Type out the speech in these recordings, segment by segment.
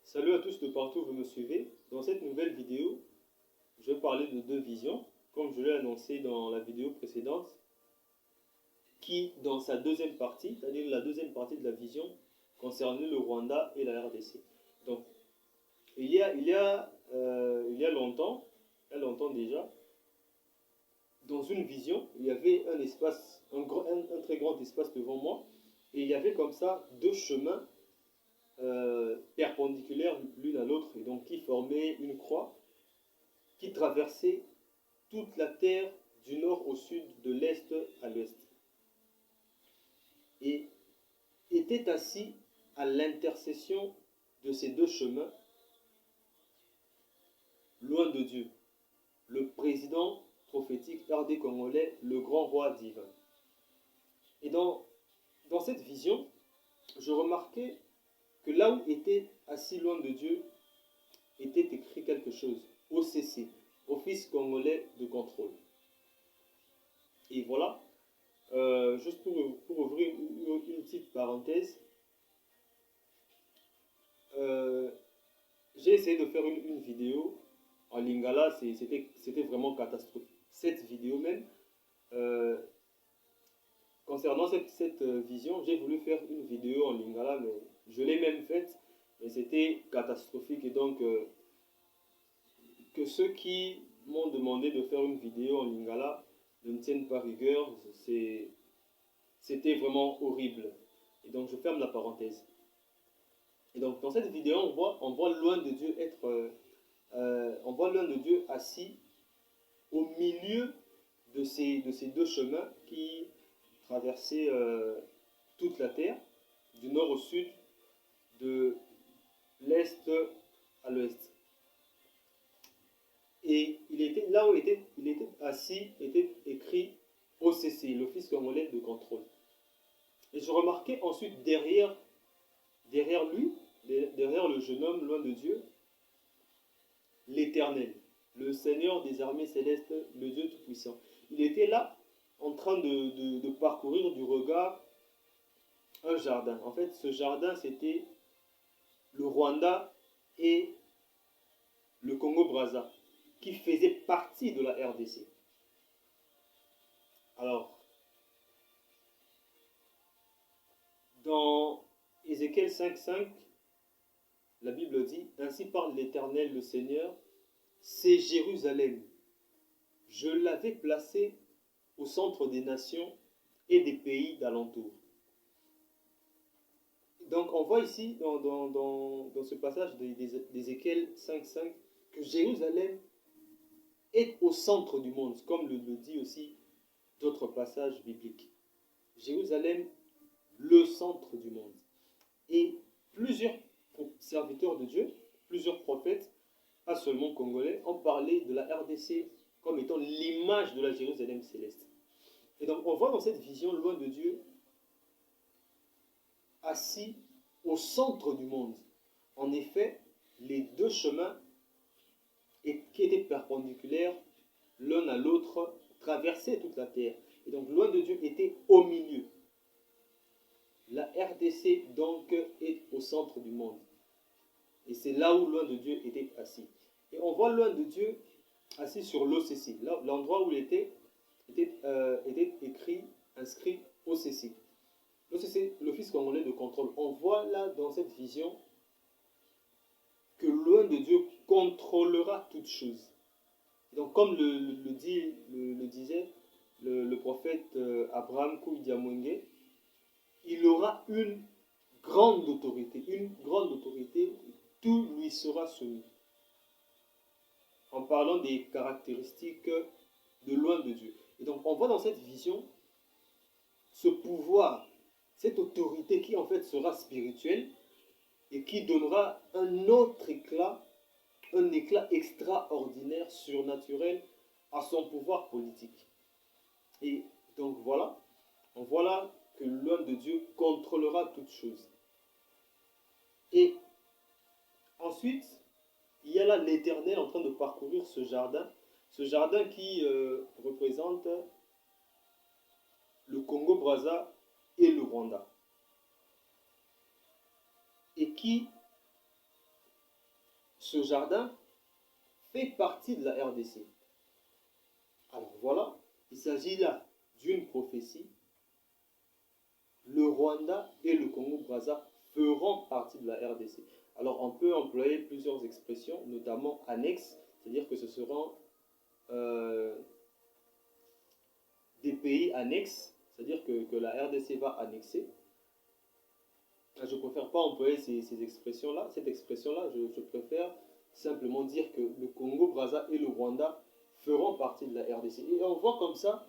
Salut à tous de partout, vous me suivez. Dans cette nouvelle vidéo, je vais parler de deux visions, comme je l'ai annoncé dans la vidéo précédente, qui, dans sa deuxième partie, c'est-à-dire la deuxième partie de la vision, concernait le Rwanda et la RDC. Donc, il y a longtemps déjà, dans une vision, il y avait un espace, un très grand espace devant moi, et il y avait comme ça deux chemins perpendiculaires l'une à l'autre, et donc qui formaient une croix qui traversait toute la terre du nord au sud, de l'est à l'ouest, et était assis à l'intersection de ces deux chemins, loin de Dieu, le président prophétique RD congolais, le grand roi divin. Et dans cette vision, je remarquais que là où était assis loin de Dieu, était écrit quelque chose, OCC, Office congolais de contrôle. Et voilà, juste pour ouvrir une petite parenthèse, j'ai essayé de faire une vidéo en lingala, c'était vraiment catastrophique. Cette vidéo même, euh, concernant cette vision, j'ai voulu faire une vidéo en lingala, mais je l'ai même faite, mais c'était catastrophique. Et donc, que ceux qui m'ont demandé de faire une vidéo en lingala ne me tiennent pas rigueur, c'était vraiment horrible. Et donc, je ferme la parenthèse. Et donc, dans cette vidéo, on voit loin de Dieu on voit loin de Dieu assis au milieu de ces deux chemins qui traversaient toute la terre, du nord au sud, de l'est à l'ouest. Et il était là où il était assis, était écrit OCC, l'Office congolais de contrôle. Et je remarquais ensuite derrière lui, derrière le jeune homme loin de Dieu, l'Éternel, le Seigneur des armées célestes, le Dieu Tout-Puissant. Il était là en train de parcourir du regard un jardin. En fait, ce jardin, c'était le Rwanda et le Congo-Brazza, qui faisaient partie de la RDC. Alors, dans Ézéchiel 5.5, la Bible dit, ainsi parle l'Éternel, le Seigneur, c'est Jérusalem. Je l'avais placé au centre des nations et des pays d'alentour. Donc on voit ici, dans ce passage d'Ézéchiel 5.5, que Jérusalem est au centre du monde, comme le dit aussi d'autres passages bibliques. Jérusalem, le centre du monde. Et plusieurs serviteurs de Dieu, plusieurs prophètes, pas seulement congolais, ont parlé de la RDC comme étant l'image de la Jérusalem céleste. Et donc on voit dans cette vision loin de Dieu, assis au centre du monde. En effet, les deux chemins qui étaient perpendiculaires l'un à l'autre traversaient toute la terre. Et donc loin de Dieu était au milieu. La RDC donc est au centre du monde. Et c'est là où loin de Dieu était assis. Et on voit loin de Dieu assis sur l'OCC. L'endroit où il était écrit, inscrit OCC. L'OCC, l'Office congolais de contrôle. On voit là dans cette vision que loin de Dieu contrôlera toutes choses. Donc comme le disait le prophète Abraham Kouidiamwenge, il aura une grande autorité, tout lui sera soumis. En parlant des caractéristiques de loin de Dieu. Et donc on voit dans cette vision ce pouvoir, cette autorité qui en fait sera spirituelle et qui donnera un autre éclat, un éclat extraordinaire, surnaturel à son pouvoir politique. Et donc voilà, on voit là que loin de Dieu contrôlera toutes choses. Et ensuite, il y a là l'Éternel en train de parcourir ce jardin qui représente le Congo-Brazza et le Rwanda. Et qui ce jardin fait partie de la RDC. Alors voilà, il s'agit là d'une prophétie. Le Rwanda et le Congo-Brazza feront partie de la RDC. Alors on peut employer plusieurs expressions, notamment annexes, c'est-à-dire que ce seront des pays annexes, c'est-à-dire que la RDC va annexer. Je ne préfère pas employer ces expressions-là, cette expression-là, je préfère simplement dire que le Congo-Brazza et le Rwanda feront partie de la RDC. Et on voit comme ça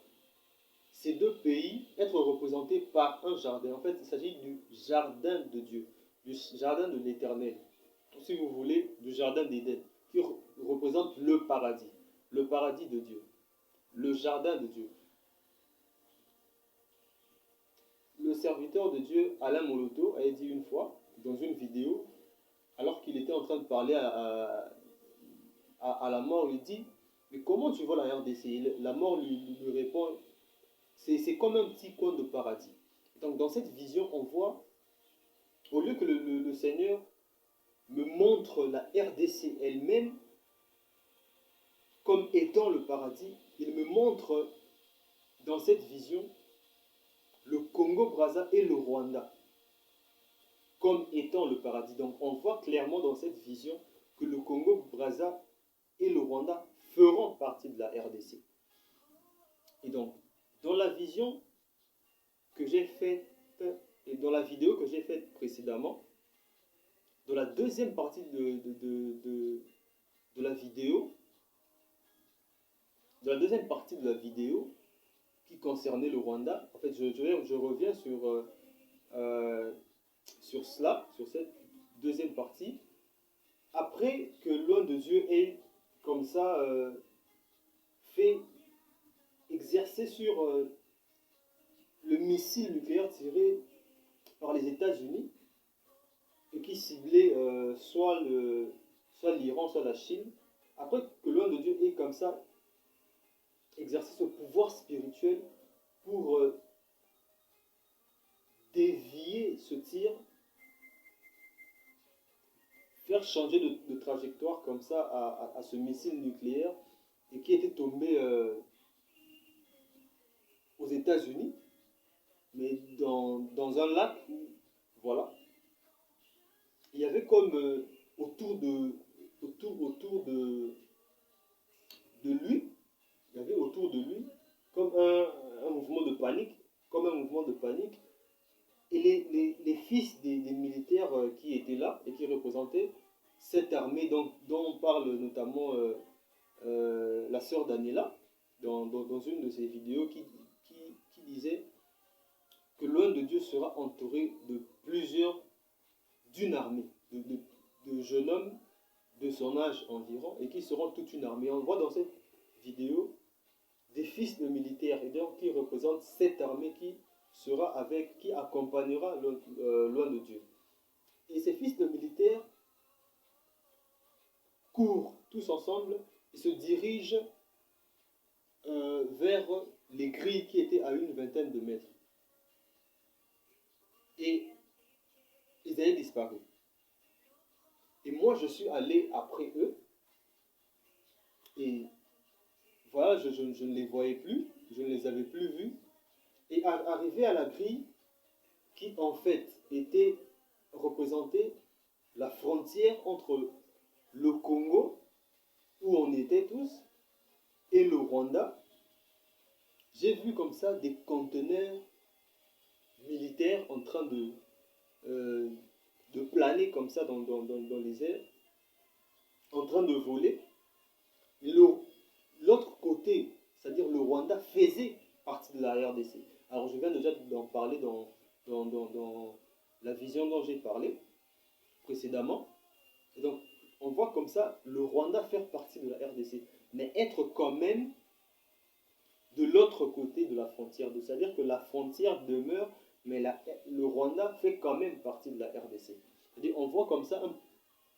ces deux pays être représentés par un jardin. En fait, il s'agit du jardin de Dieu, du jardin de l'Éternel, si vous voulez, du jardin d'Éden, qui représente le paradis de Dieu, le jardin de Dieu. Le serviteur de Dieu, Alain Moloto, a dit une fois, dans une vidéo, alors qu'il était en train de parler à la mort, il dit, mais comment tu vois la RDC? La mort lui répond, c'est comme un petit coin de paradis. Donc dans cette vision, on voit, au lieu que le Seigneur me montre la RDC elle-même comme étant le paradis, il me montre dans cette vision le Congo-Brazza et le Rwanda comme étant le paradis. Donc on voit clairement dans cette vision que le Congo-Brazza et le Rwanda feront partie de la RDC. Et donc, dans la vision que j'ai faite et dans la vidéo que j'ai faite précédemment, dans la deuxième partie de la vidéo, qui concernait le Rwanda, en fait, je reviens sur cela, sur cette deuxième partie, après que l'homme de Dieu ait comme ça fait exercer sur le missile nucléaire tiré par les États-Unis et qui ciblait soit l'Iran, soit la Chine, après que l'homme de Dieu ait comme ça exercer ce pouvoir spirituel pour dévier ce tir, faire changer de trajectoire comme ça à ce missile nucléaire et qui était tombé aux États-Unis, mais dans un lac où, voilà, il y avait comme autour de lui, il y avait autour de lui comme un mouvement de panique, et les fils des militaires qui étaient là et qui représentaient cette armée dont on parle notamment la sœur Daniela dans une de ses vidéos qui disait que l'homme de Dieu sera entouré d'une armée, de jeunes hommes de son âge environ, et qui seront toute une armée. On voit dans cette vidéo des fils de militaires, et donc qui représentent cette armée qui accompagnera l'homme de Dieu. Et ces fils de militaires courent tous ensemble et se dirigent vers les grilles qui étaient à une vingtaine de mètres. Et ils avaient disparu. Et moi, je suis allé après eux. Et voilà, je ne les voyais plus. Je ne les avais plus vus. Et arrivé à la grille, qui en fait était représentée la frontière entre le Congo, où on était tous, et le Rwanda, j'ai vu comme ça des conteneurs militaires en train de planer comme ça dans les airs, en train de voler. L'autre côté, c'est-à-dire le Rwanda, faisait partie de la RDC. Alors je viens déjà d'en parler dans la vision dont j'ai parlé précédemment. Et donc on voit comme ça le Rwanda faire partie de la RDC, mais être quand même de l'autre côté de la frontière. C'est-à-dire que la frontière demeure, mais le Rwanda fait quand même partie de la RDC. C'est-à-dire on voit comme ça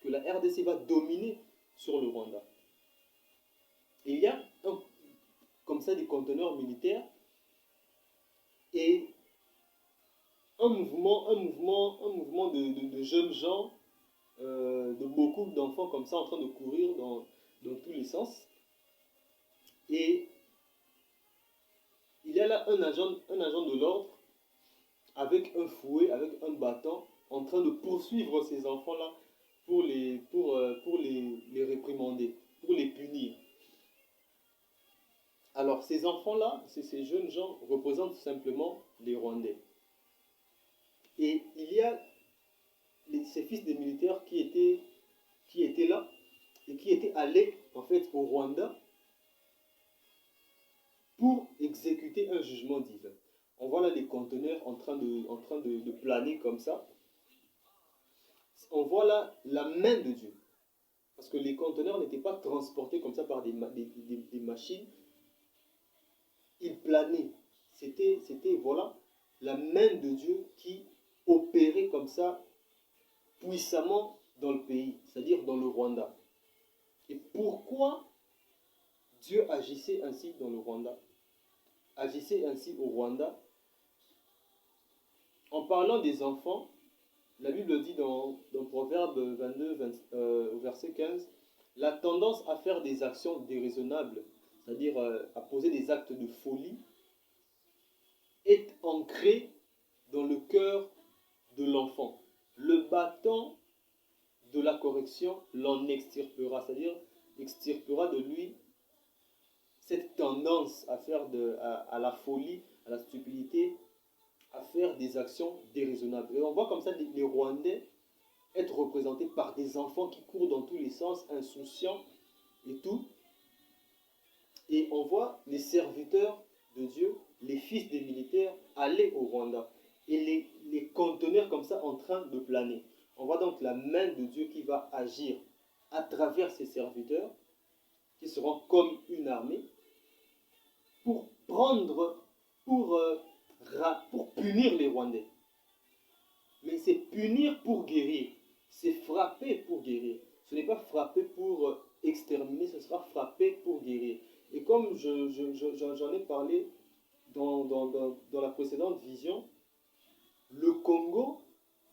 que la RDC va dominer sur le Rwanda. Et il y a comme ça des conteneurs militaires et un mouvement de jeunes gens de beaucoup d'enfants comme ça en train de courir dans tous les sens. Et il y a là un agent de l'ordre avec un fouet, avec un bâton, en train de poursuivre ces enfants-là pour les réprimander, pour les punir. Alors ces enfants-là, ces jeunes gens représentent simplement les Rwandais. Et il y a ces fils des militaires qui étaient là et qui étaient allés en fait au Rwanda pour exécuter un jugement divin. On voit là les conteneurs en train de planer comme ça. On voit là la main de Dieu. Parce que les conteneurs n'étaient pas transportés comme ça par des machines. Ils planaient. C'était voilà, la main de Dieu qui opérait comme ça puissamment dans le pays, c'est-à-dire dans le Rwanda. Et pourquoi Dieu agissait ainsi dans le Rwanda, agissait ainsi au Rwanda? En parlant des enfants, la Bible dit dans Proverbe 22, verset 15, la tendance à faire des actions déraisonnables, c'est-à-dire à poser des actes de folie, est ancrée dans le cœur de l'enfant. Le bâton de la correction l'en extirpera, c'est-à-dire extirpera de lui cette tendance à faire à la folie, à la stupidité, à faire des actions déraisonnables. Et on voit comme ça les Rwandais être représentés par des enfants qui courent dans tous les sens, insouciants et tout. Et on voit les serviteurs de Dieu, les fils des militaires, aller au Rwanda et les conteneurs comme ça en train de planer. On voit donc la main de Dieu qui va agir à travers ses serviteurs, qui seront comme une armée, pour prendre, pour punir les Rwandais. Mais c'est punir pour guérir, c'est frapper pour guérir. Ce n'est pas frapper pour exterminer, ce sera frapper pour guérir. Et comme j'en ai parlé dans la précédente vision, le Congo,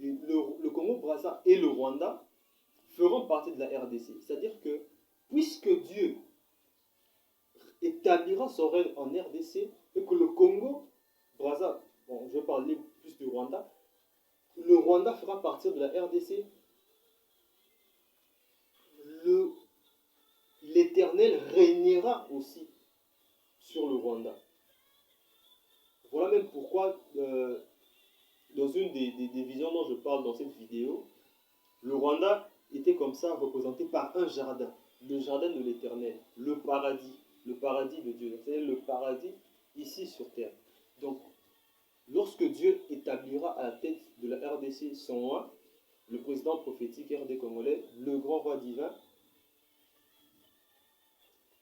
le Congo-Brazza et le Rwanda feront partie de la RDC. C'est-à-dire que, puisque Dieu établira son règne en RDC, et que le Congo-Brazza, bon, je vais parler plus du Rwanda, le Rwanda fera partie de la RDC, l'Éternel régnera aussi sur le Rwanda. Voilà même pourquoi, dans une des visions dont je parle dans cette vidéo, le Rwanda était comme ça représenté par un jardin, le jardin de l'Éternel, le paradis de Dieu, c'est-à-dire le paradis ici sur terre. Donc, lorsque Dieu établira à la tête de la RDC son roi, le président prophétique RD congolais, le grand roi divin,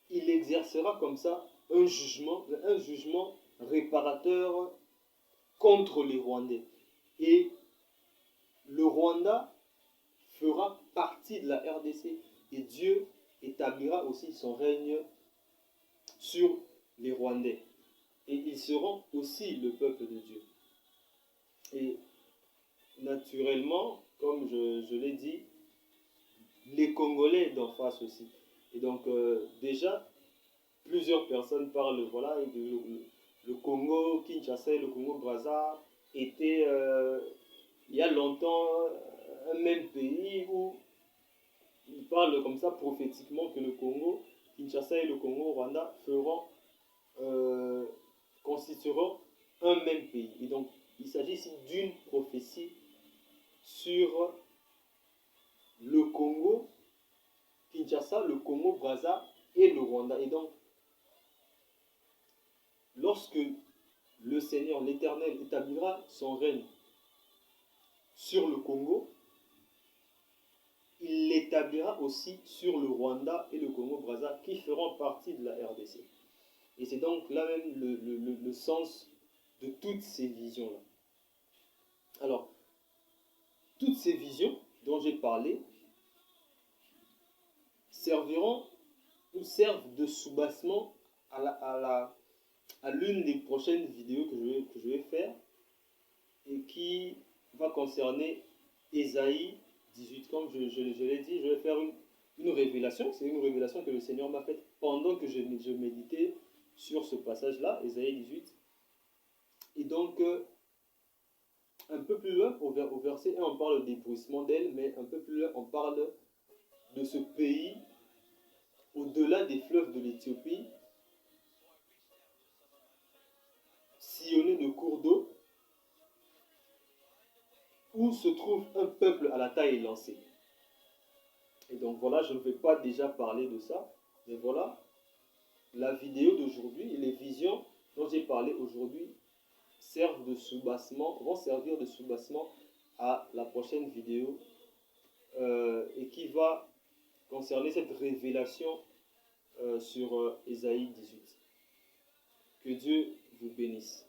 il exercera comme ça un jugement réparateur contre les Rwandais. Et le Rwanda fera partie de la RDC et Dieu établira aussi son règne sur les Rwandais. Et ils seront aussi le peuple de Dieu. Et naturellement, comme je l'ai dit, les Congolais d'en face aussi. Et donc déjà, plusieurs personnes parlent, voilà, le Congo, Kinshasa et le Congo-Brazza étaient, il y a longtemps, un même pays où ils parlent comme ça prophétiquement que le Congo, Kinshasa et le Congo-Rwanda constitueront un même pays. Et donc, il s'agit ici d'une prophétie sur le Congo, Kinshasa, le Congo-Brazza et le Rwanda. Et donc, lorsque le Seigneur, l'Éternel, établira son règne sur le Congo, il l'établira aussi sur le Rwanda et le Congo-Brazza qui feront partie de la RDC. Et c'est donc là même le sens de toutes ces visions-là. Alors, toutes ces visions dont j'ai parlé serviront ou servent de soubassement à l'une des prochaines vidéos que je vais faire et qui va concerner Ésaïe 18, comme je l'ai dit, je vais faire une révélation. C'est une révélation que le Seigneur m'a faite pendant que je méditais sur ce passage-là, Ésaïe 18. Et donc, un peu plus loin, au verset 1, on parle des bruissements d'ailes, mais un peu plus loin, on parle de ce pays au-delà des fleuves de l'Éthiopie, sillonné de cours d'eau, où se trouve un peuple à la taille élancée. Et donc voilà, je ne vais pas déjà parler de ça, mais voilà, la vidéo d'aujourd'hui et les visions dont j'ai parlé aujourd'hui servent de soubassement, vont servir de soubassement à la prochaine vidéo et qui va concerner cette révélation sur Ésaïe 18. Que Dieu vous bénisse.